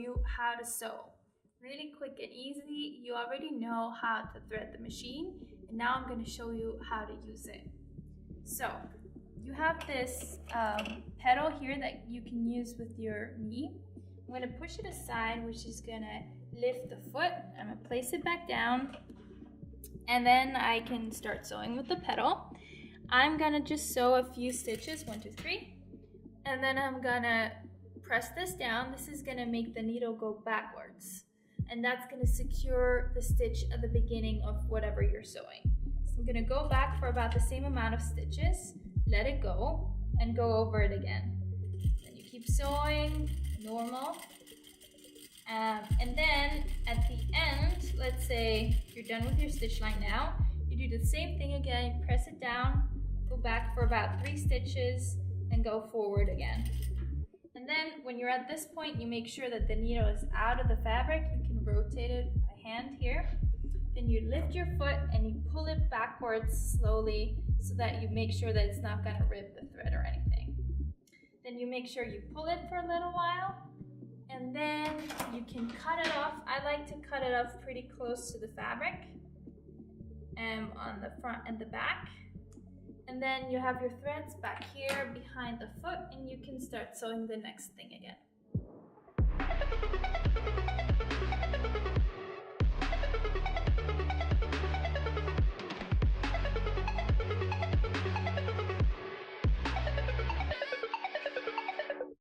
you how to sew. Really quick and easy. You already know how to thread the machine, and now I'm going to show you how to use it. So you have this pedal here that you can use with your knee. I'm going to push it aside, which is going to lift the foot. I'm going to place it back down, and then I can start sewing with the pedal. I'm going to just sew a few stitches, 1, 2, 3, and then I'm going to press this down. This is going to make the needle go backwards, and that's going to secure the stitch at the beginning of whatever you're sewing. So I'm going to go back for about the same amount of stitches, let it go, and go over it again. Then you keep sewing normal, and then at the end, let's say you're done with your stitch line now, you do the same thing again. You press it down, go back for about 3 stitches, and go forward again. And then when you're at this point, you make sure that the needle is out of the fabric. You can rotate it by hand here. Then you lift your foot and you pull it backwards slowly so that you make sure that it's not going to rip the thread or anything. Then you make sure you pull it for a little while, and then you can cut it off. I like to cut it off pretty close to the fabric on the front and the back. And then you have your threads back here behind the foot, and you can start sewing the next thing again.